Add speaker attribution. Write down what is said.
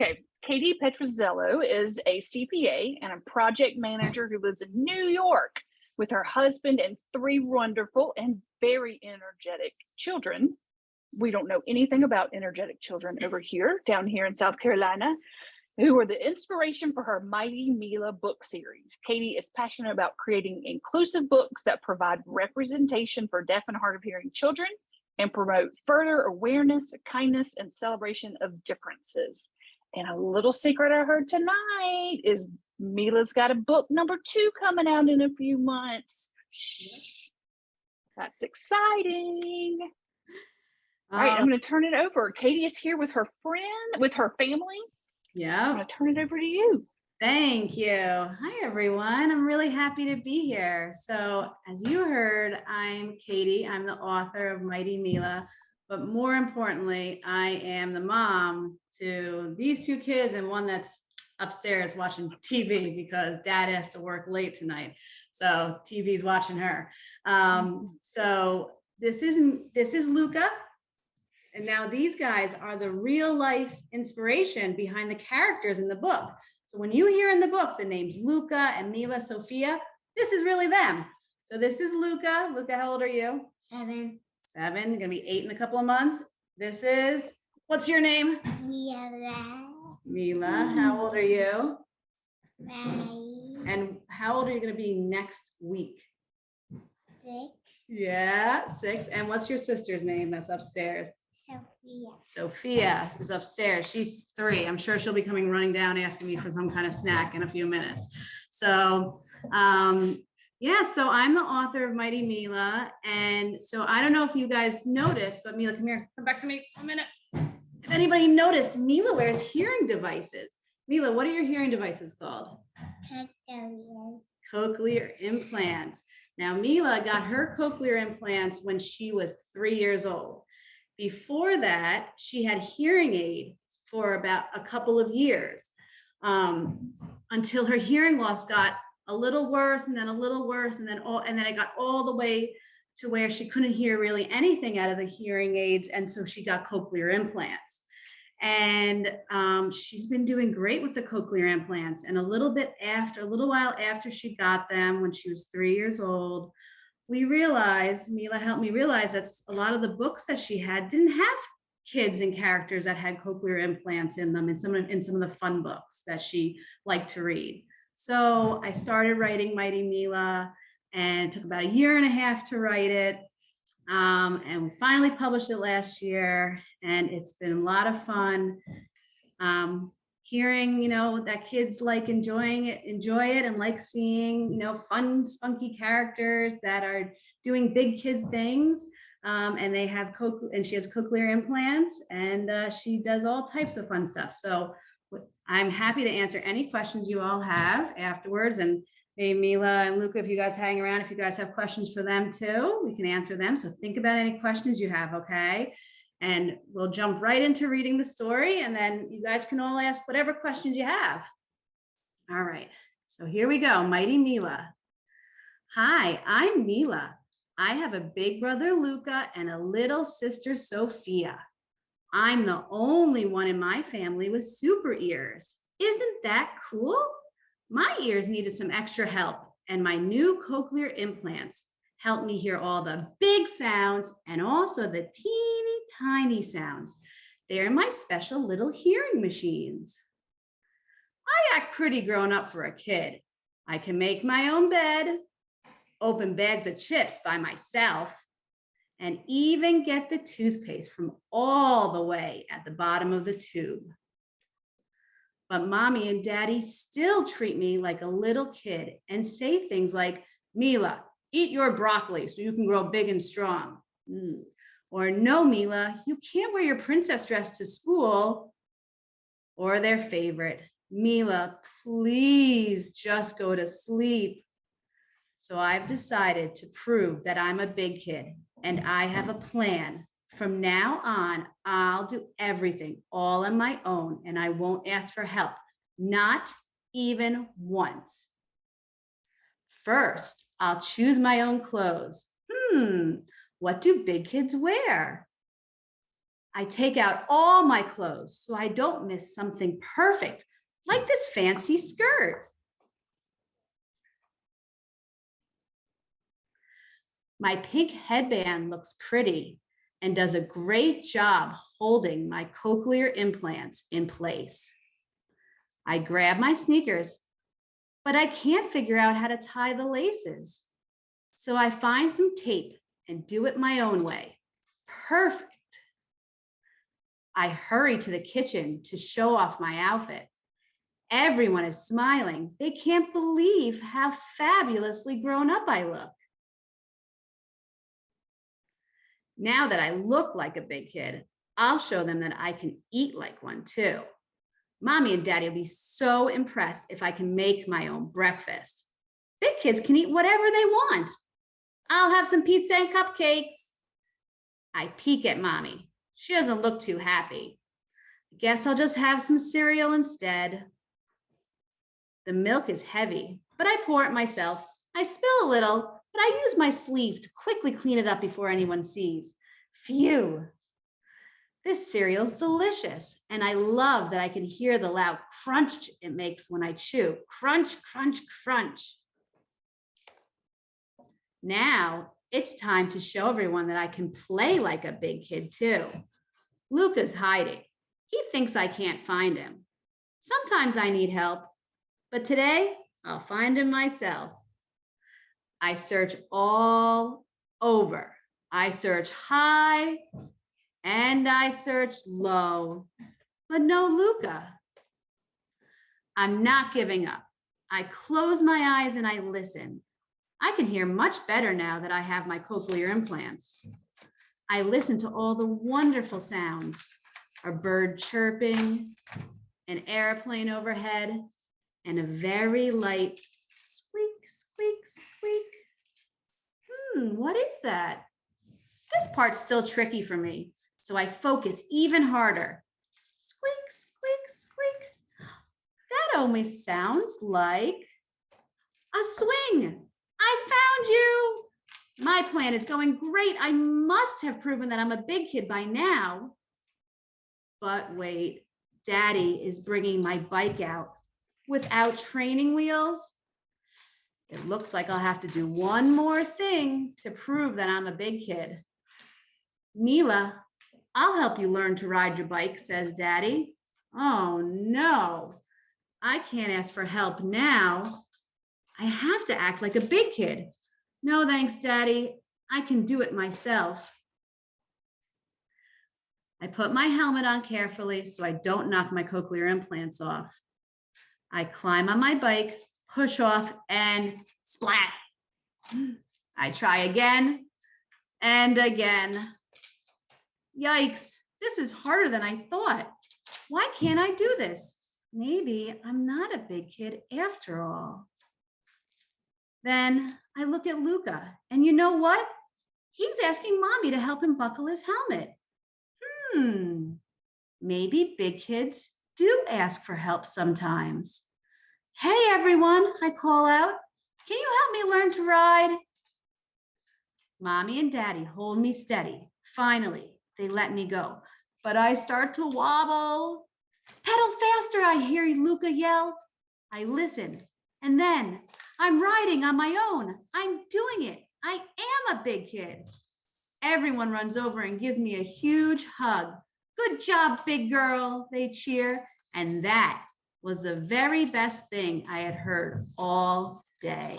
Speaker 1: Okay, Katie Petruzziello is a CPA and a project manager who lives in New York with her husband and three wonderful and very energetic children. We don't know anything about energetic children over here, down here in South Carolina, who are the inspiration for her Mighty Mila book series. Katie is passionate about creating inclusive books that provide representation for deaf and hard of hearing children and promote further awareness, kindness, and celebration of differences. And a little secret I heard tonight is Mila's got a book number 2 coming out in a few months. Shh, that's exciting. All right, I'm going to turn it over. Katie is here with her friend, with her family.
Speaker 2: Yeah.
Speaker 1: I'm going to turn it over to you.
Speaker 2: Thank you. Hi, everyone. I'm really happy to be here. So as you heard, I'm Katie. I'm the author of Mighty Mila, but more importantly, I am the mom to these 2 kids and one that's upstairs watching TV because dad has to work late tonight. So TV's watching her. So this is Luca. And now these guys are the real life inspiration behind the characters in the book. So when you hear in the book the names Luca and Mila, Sophia, this is really them. So this is Luca. Luca, how old are you?
Speaker 3: 7.
Speaker 2: 7, gonna be 8 in a couple of months. This is, what's your name?
Speaker 3: Mila.
Speaker 2: Mila, how old are you?
Speaker 3: 5.
Speaker 2: And how old are you gonna be next week?
Speaker 3: 6.
Speaker 2: Yeah, 6. And what's your sister's name that's upstairs?
Speaker 3: Sophia.
Speaker 2: Sophia is upstairs. She's 3. I'm sure she'll be coming running down asking me for some kind of snack in a few minutes. So yeah, so I'm the author of Mighty Mila. And so I don't know if you guys noticed, but Mila, come here, come back to me a minute. If anybody noticed, Mila wears hearing devices. Mila, what are your hearing devices called? Cochlear implants. Now, Mila got her cochlear implants when she was 3 years old. Before that, she had hearing aids for about a couple of years until her hearing loss got a little worse and then a little worse. And then it got all the way to where she couldn't hear really anything out of the hearing aids. And so she got cochlear implants. And she's been doing great with the cochlear implants. And a little while after she got them, when she was 3 years old, Mila helped me realize that a lot of the books that she had didn't have kids and characters that had cochlear implants in them in some of the fun books that she liked to read. So I started writing Mighty Mila, and it took about 1.5 years to write it. And we finally published it last year, and it's been a lot of fun. Hearing, that kids like enjoy it and like seeing, fun, spunky characters that are doing big kid things. And they have and she has cochlear implants, and she does all types of fun stuff. So I'm happy to answer any questions you all have afterwards. And hey, Mila and Luca, if you guys hang around, if you guys have questions for them too, we can answer them. So think about any questions you have, okay? And we'll jump right into reading the story, and then you guys can all ask whatever questions you have. All right, so here we go, Mighty Mila. Hi, I'm Mila. I have a big brother, Luca, and a little sister, Sophia. I'm the only one in my family with super ears. Isn't that cool? My ears needed some extra help, and my new cochlear implants help me hear all the big sounds and also the teeny tiny sounds. They're my special little hearing machines. I act pretty grown up for a kid. I can make my own bed, open bags of chips by myself, and even get the toothpaste from all the way at the bottom of the tube. But mommy and daddy still treat me like a little kid and say things like, Mila, eat your broccoli so you can grow big and strong. Or no, Mila, you can't wear your princess dress to school. Or their favorite, Mila, please just go to sleep. So I've decided to prove that I'm a big kid and I have a plan. From now on, I'll do everything all on my own, and I won't ask for help, not even once. First, I'll choose my own clothes. What do big kids wear? I take out all my clothes so I don't miss something perfect, like this fancy skirt. My pink headband looks pretty and does a great job holding my cochlear implants in place. I grab my sneakers, but I can't figure out how to tie the laces. So I find some tape and do it my own way. Perfect. I hurry to the kitchen to show off my outfit. Everyone is smiling. They can't believe how fabulously grown up I look. Now that I look like a big kid, I'll show them that I can eat like one too. Mommy and Daddy will be so impressed if I can make my own breakfast. Big kids can eat whatever they want. I'll have some pizza and cupcakes. I peek at Mommy. She doesn't look too happy. I guess I'll just have some cereal instead. The milk is heavy, but I pour it myself. I spill a little, but I use my sleeve to quickly clean it up before anyone sees. Phew. This cereal's delicious, and I love that I can hear the loud crunch it makes when I chew. Crunch, crunch, crunch. Now it's time to show everyone that I can play like a big kid too. Luca's hiding. He thinks I can't find him. Sometimes I need help, but today I'll find him myself. I search all over. I search high and I search low, but no Luca. I'm not giving up. I close my eyes and I listen. I can hear much better now that I have my cochlear implants. I listen to all the wonderful sounds, a bird chirping, an airplane overhead, and a very light squeak, squeak, squeak. What is that? This part's still tricky for me, so I focus even harder. Squeak, squeak, squeak. That almost sounds like a swing. I found you. My plan is going great. I must have proven that I'm a big kid by now. But wait, Daddy is bringing my bike out without training wheels. It looks like I'll have to do one more thing to prove that I'm a big kid. Mila, I'll help you learn to ride your bike, says Daddy. Oh no, I can't ask for help now. I have to act like a big kid. No, thanks, Daddy. I can do it myself. I put my helmet on carefully so I don't knock my cochlear implants off. I climb on my bike, push off, and splat. I try again and again. Yikes, this is harder than I thought. Why can't I do this? Maybe I'm not a big kid after all. Then I look at Luca, and you know what? He's asking Mommy to help him buckle his helmet. Maybe big kids do ask for help sometimes. Hey, everyone, I call out. Can you help me learn to ride? Mommy and Daddy hold me steady. Finally, they let me go, but I start to wobble. Pedal faster, I hear Luca yell. I listen, and then I'm riding on my own. I'm doing it. I am a big kid. Everyone runs over and gives me a huge hug. Good job, big girl, they cheer. And that was the very best thing I had heard all day.